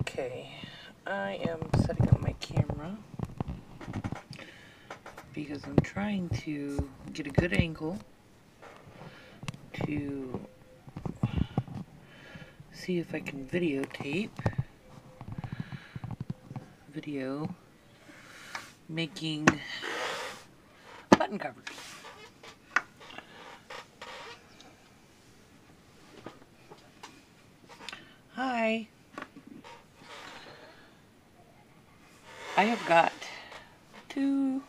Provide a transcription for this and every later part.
Okay, I am setting up my camera because I'm trying to get a good angle to see if I can videotape video making button covers. Hi. I have got 2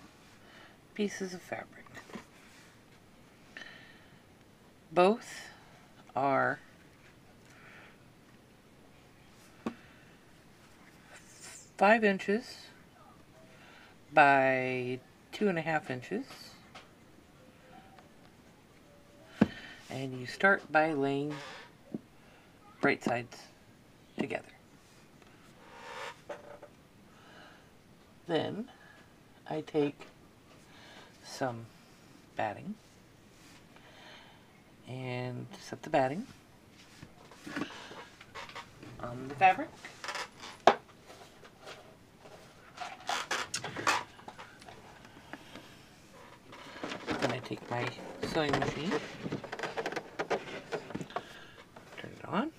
pieces of fabric. Both are 5 inches by 2.5 inches. And you start by laying right sides together. Then I take some batting and set the batting on the fabric. Then I take my sewing machine, turn it on,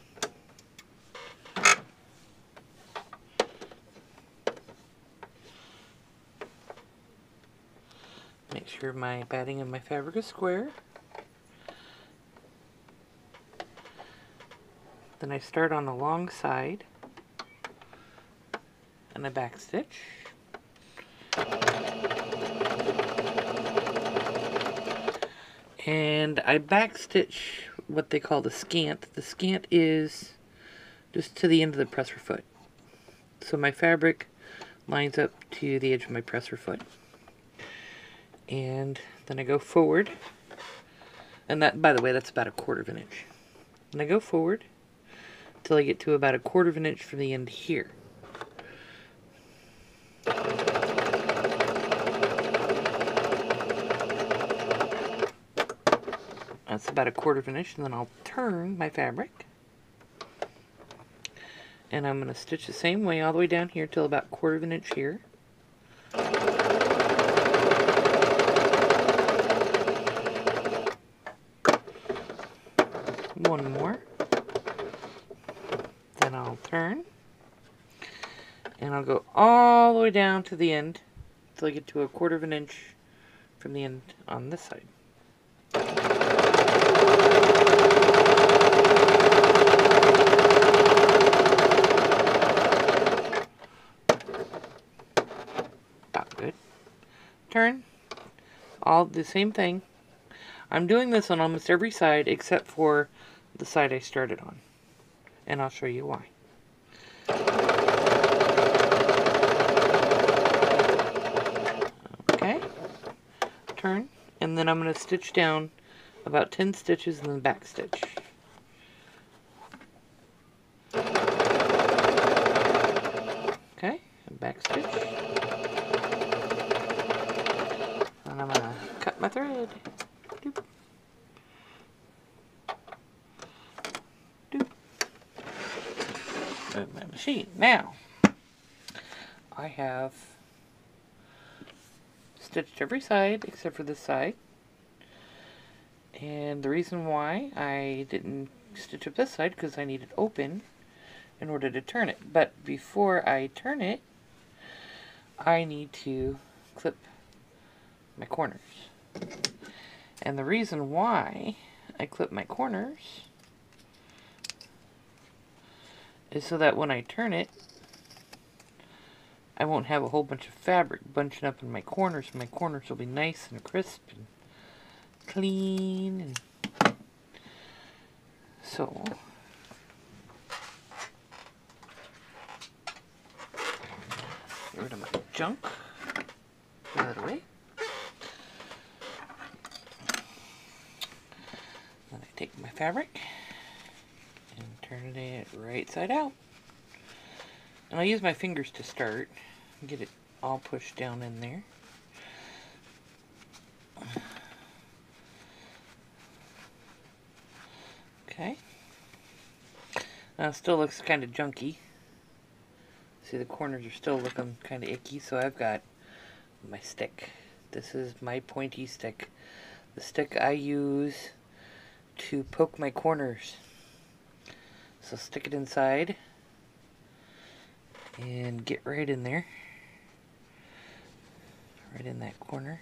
make sure my batting and my fabric is square. Then I start on the long side and I back stitch. And I back stitch what they call the scant. The scant is just to the end of the presser foot. So my fabric lines up to the edge of my presser foot. And then I go forward. And that, by the way, that's about 1/4 of an inch. And I go forward till I get to about 1/4 of an inch from the end here. That's about 1/4 of an inch, and then I'll turn my fabric. And I'm going to stitch the same way all the way down here till about 1/4 of an inch here. One more. Then I'll turn. And I'll go all the way down to the end till I get to 1/4 of an inch from the end on this side. About good. Turn. All the same thing. I'm doing this on almost every side except for the side I started on. And I'll show you why. Okay. Turn. And then I'm going to stitch down about 10 stitches and then back stitch. Okay. And back stitch. And I'm going to cut my thread. Doop. Doop. Move my machine. Now, I have stitched every side except for this side. And the reason why I didn't stitch up this side because I need it open in order to turn it. But before I turn it, I need to clip my corners. And the reason why I clip my corners is so that when I turn it, I won't have a whole bunch of fabric bunching up in my corners. My corners will be nice and crisp and clean. And so get rid of my junk. Throw that away. Then I take my fabric and turn it right side out. And I'll use my fingers to start and get it all pushed down in there. Okay. Now it still looks kind of junky. See, the corners are still looking kind of icky, so I've got my stick. This is my pointy stick. The stick I use to poke my corners. So stick it inside and get right in there. Right in that corner.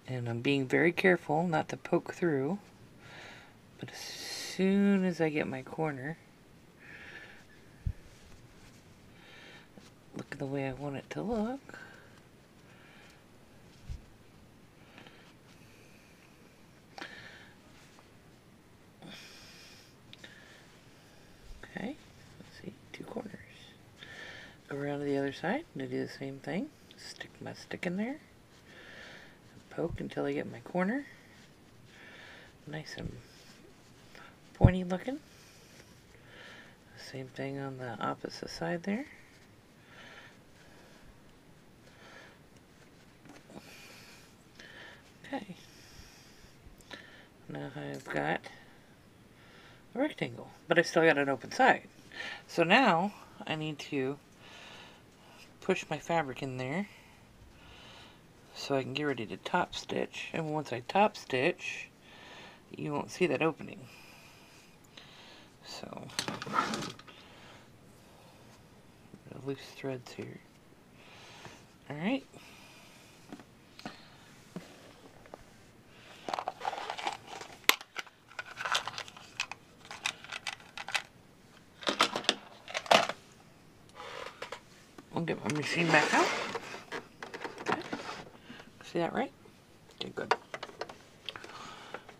And I'm being very careful not to poke through. But as soon as I get my corner, look the way I want it to look. Okay, let's see, 2 corners. Go around to the other side and do the same thing. Stick my stick in there. And poke until I get my corner. Nice and pointy looking. Same thing on the opposite side there. Okay. Now I've got a rectangle, but I still got an open side. So now I need to push my fabric in there so I can get ready to top stitch. And once I top stitch, you won't see that opening. So, loose threads here. Alright. I'll get my machine back out. Okay. See that right? Okay, good.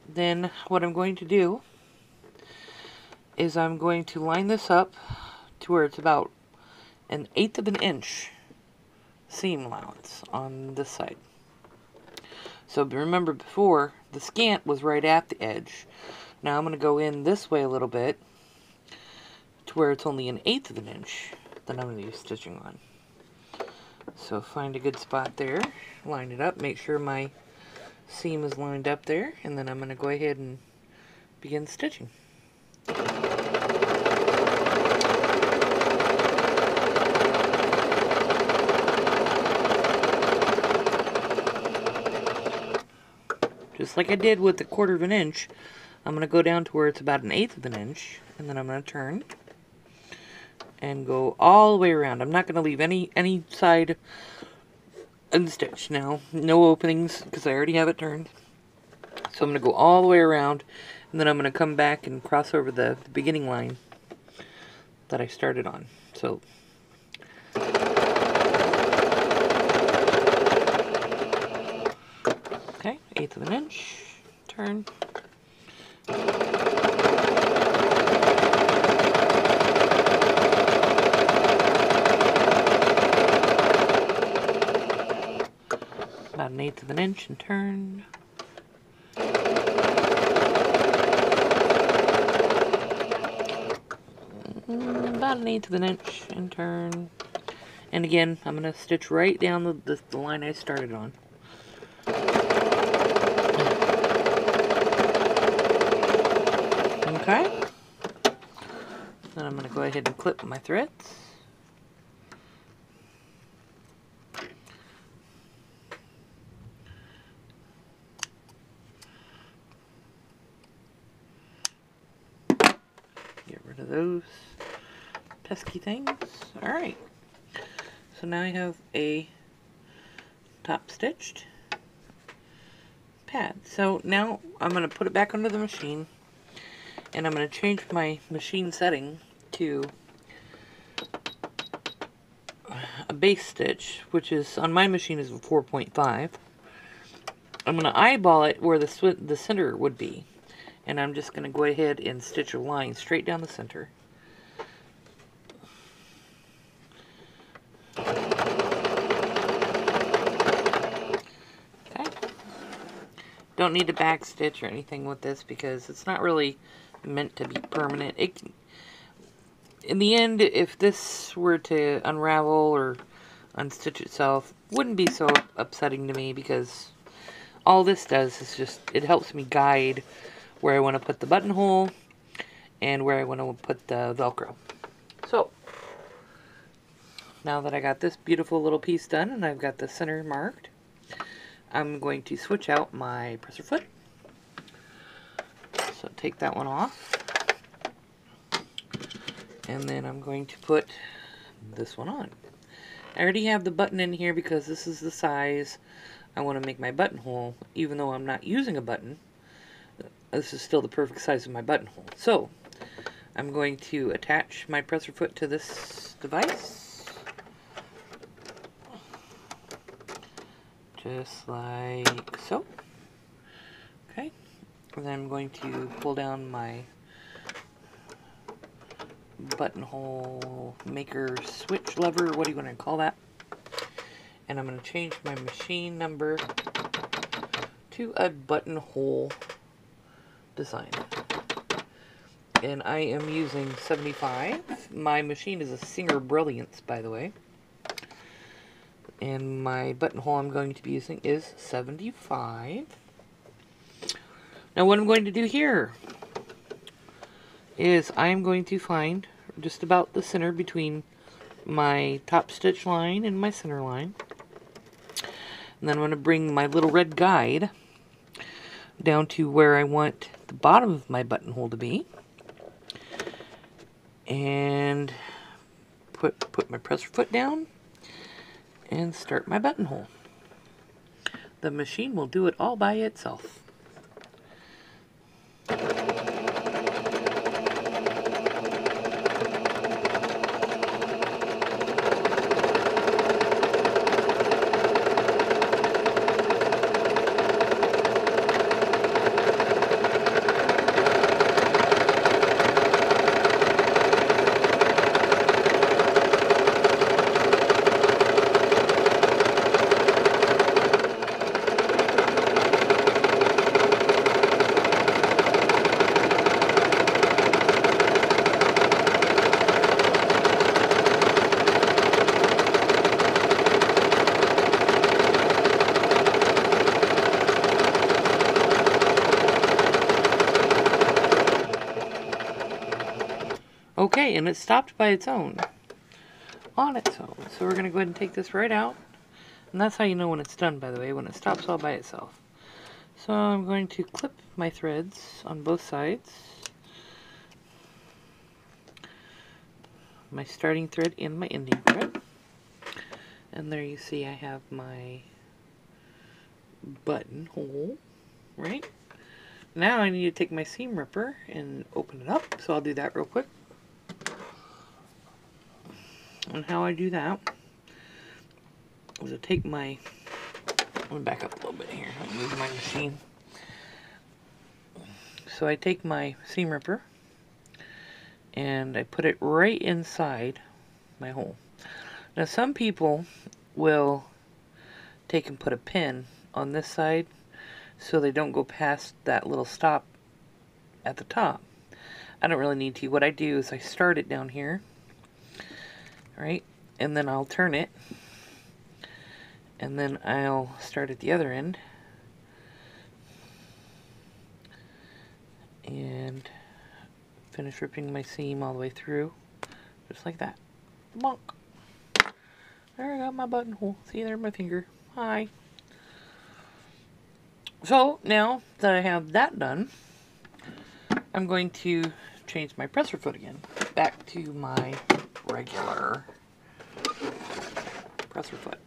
Then what I'm going to do is I'm going to line this up to where it's about 1/8 of an inch seam allowance on this side. So remember before, the scant was right at the edge. Now I'm going to go in this way a little bit to where it's only 1/8 of an inch that I'm going to be stitching on. So find a good spot there, line it up, make sure my seam is lined up there, and then I'm going to go ahead and begin stitching. Just like I did with the 1/4 of an inch, I'm going to go down to where it's about 1/8 of an inch, and then I'm going to turn and go all the way around. I'm not going to leave any side unstitched now. No openings, because I already have it turned. So I'm going to go all the way around, and then I'm going to come back and cross over the beginning line that I started on. So okay, 1/8 of an inch, turn. About 1/8 of an inch and turn. About 1/8 of an inch and turn. And again, I'm going to stitch right down the line I started on. Okay. Then I'm going to go ahead and clip my threads. Get rid of those pesky things. Alright. So now I have a top stitched pad. So now I'm going to put it back under the machine, and I'm going to change my machine setting to a base stitch, which is on my machine is a 4.5. I'm going to eyeball it where the center would be, and I'm just going to go ahead and stitch a line straight down the center. Okay. Don't need to back stitch or anything with this because it's not really meant to be permanent. In the end, if this were to unravel or unstitch itself, wouldn't be so upsetting to me, because all this does is just, it helps me guide where I want to put the buttonhole, and where I want to put the Velcro. So, now that I got this beautiful little piece done and I've got the center marked, I'm going to switch out my presser foot. So take that one off. And then I'm going to put this one on. I already have the button in here because this is the size I want to make my buttonhole. Even though I'm not using a button, this is still the perfect size of my buttonhole. So, I'm going to attach my presser foot to this device. Just like so. Okay. And then I'm going to pull down my buttonhole maker switch lever, what do you want to call that? And I'm going to change my machine number to a buttonhole design. And I am using 75. My machine is a Singer Brilliance, by the way. And my buttonhole I'm going to be using is 75. Now what I'm going to do here is I'm going to find just about the center between my top stitch line and my center line. And then I'm going to bring my little red guide down to where I want the bottom of my buttonhole to be. And put my presser foot down and start my buttonhole. The machine will do it all by itself. Okay, and it stopped by its own. On its own. So we're going to go ahead and take this right out. And that's how you know when it's done, by the way, when it stops all by itself. So I'm going to clip my threads on both sides. My starting thread and my ending thread. And there you see I have my buttonhole, right? Now I need to take my seam ripper and open it up, so I'll do that real quick. And how I do that is I take my, let me back up a little bit here, I'll move my machine. So I take my seam ripper and I put it right inside my hole. Now some people will take and put a pin on this side so they don't go past that little stop at the top. I don't really need to. What I do is I start it down here, right, and then I'll turn it, and then I'll start at the other end and finish ripping my seam all the way through, just like that. Bonk. There I got my buttonhole. See, there's my finger. Hi. So now that I have that done, I'm going to change my presser foot again back to my regular presser foot.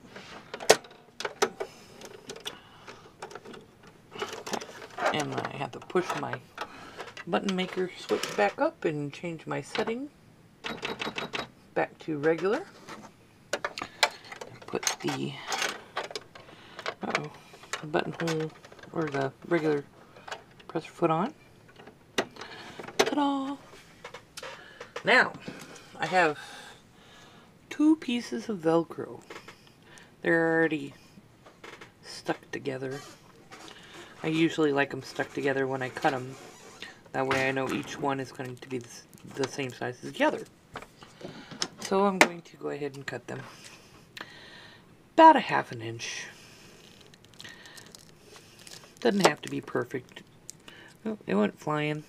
Okay. And I have to push my button maker switch back up and change my setting back to regular. Put the buttonhole or the regular presser foot on. Ta-da! Now, I have two pieces of Velcro. They're already stuck together. I usually like them stuck together when I cut them. That way I know each one is going to be the same size as the other. So I'm going to go ahead and cut them about 1/2 inch. Doesn't have to be perfect. Oh, it went flying.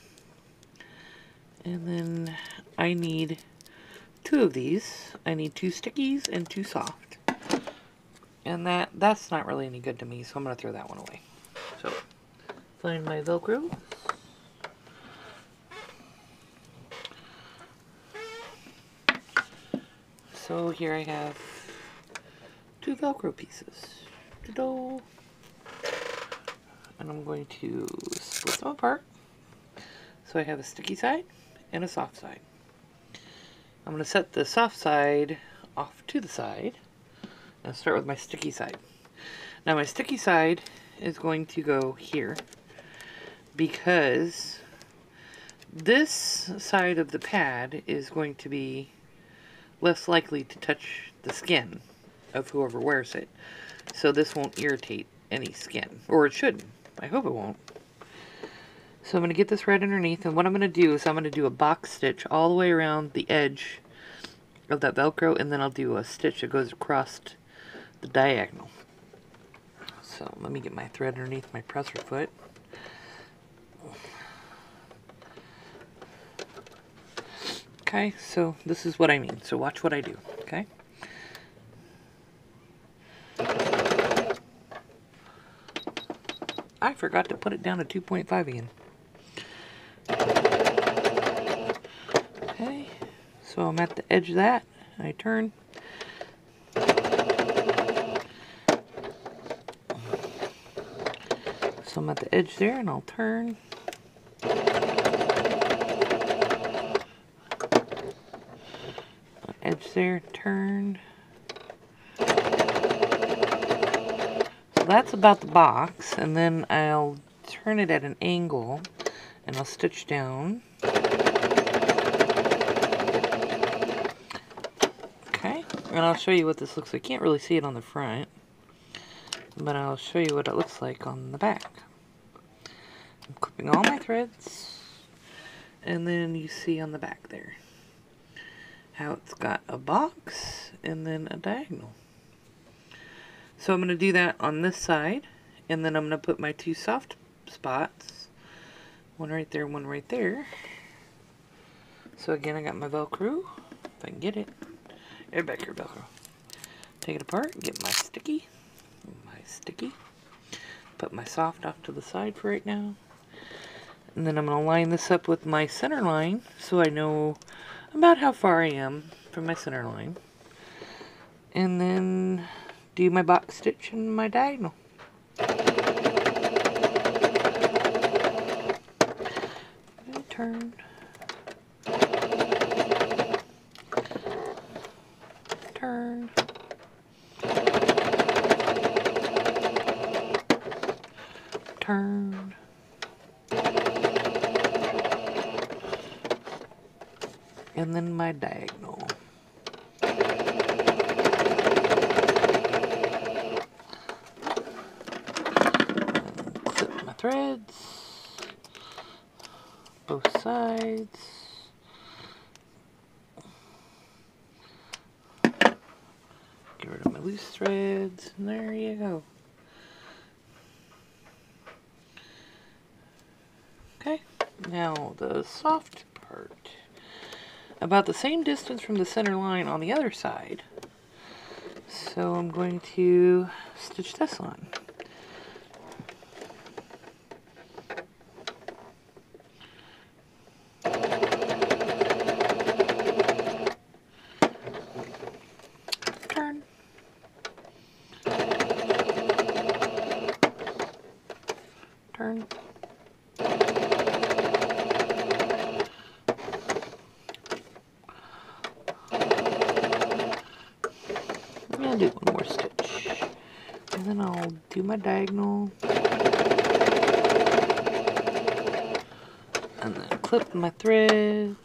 And then I need 2 of these. I need 2 stickies and 2 soft. And that's not really any good to me, so I'm going to throw that one away. So, find my Velcro. So here I have 2 Velcro pieces. Ta-da! And I'm going to split them apart. So I have a sticky side and a soft side. I'm going to set the soft side off to the side. I'll start with my sticky side. Now my sticky side is going to go here because this side of the pad is going to be less likely to touch the skin of whoever wears it. So this won't irritate any skin, or it shouldn't. I hope it won't. So I'm going to get this right underneath, and what I'm going to do is I'm going to do a box stitch all the way around the edge of that Velcro, and then I'll do a stitch that goes across the diagonal. So let me get my thread underneath my presser foot. Okay, so this is what I mean. So watch what I do, okay? I forgot to put it down to 2.5 again. Okay, so I'm at the edge of that. I turn. So I'm at the edge there, and I'll turn. Edge there, turn. So that's about the box, and then I'll turn it at an angle, and I'll stitch down. Okay, and I'll show you what this looks like. You can't really see it on the front, but I'll show you what it looks like on the back. I'm clipping all my threads, and then you see on the back there how it's got a box and then a diagonal. So I'm going to do that on this side, and then I'm going to put my 2 soft spots, one right there, one right there. So again, I got my Velcro, if I can get it. Get back here, Velcro. Take it apart, get my sticky, put my soft off to the side for right now. And then I'm going to line this up with my center line so I know about how far I am from my center line. And then do my box stitch and my diagonal. Turn. Turn. Turn. And then my diagonal. And clip my threads, both sides. Get rid of my loose threads, and there you go. Okay, now the soft part. About the same distance from the center line on the other side. So I'm going to stitch this on. Turn. Turn. I'm gonna do one more stitch, and then I'll do my diagonal, and then clip my threads,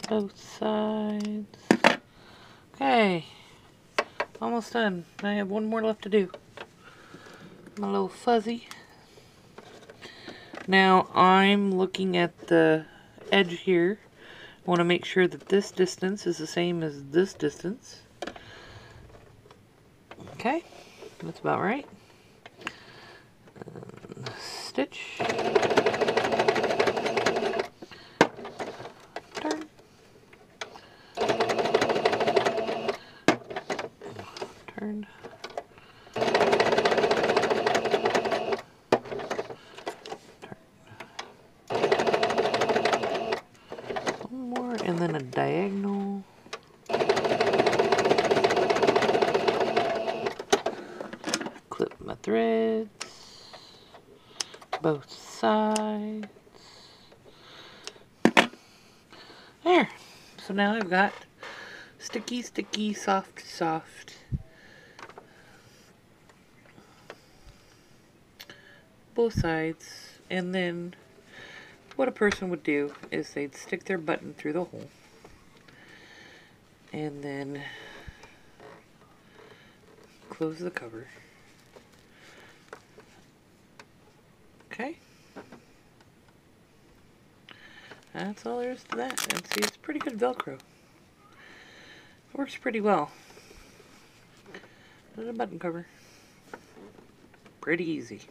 both sides. Okay, almost done. I have one more left to do. My little fuzzy. Now I'm looking at the edge here. I want to make sure that this distance is the same as this distance. Okay, that's about right. Stitch. and then a diagonal. Clip my threads, both sides. There. So now I've got sticky, sticky, soft, soft. Both sides. And then what a person would do is they'd stick their button through the hole. And then close the cover. Okay. That's all there is to that. And see, it's pretty good Velcro. It works pretty well. There's a button cover. Pretty easy.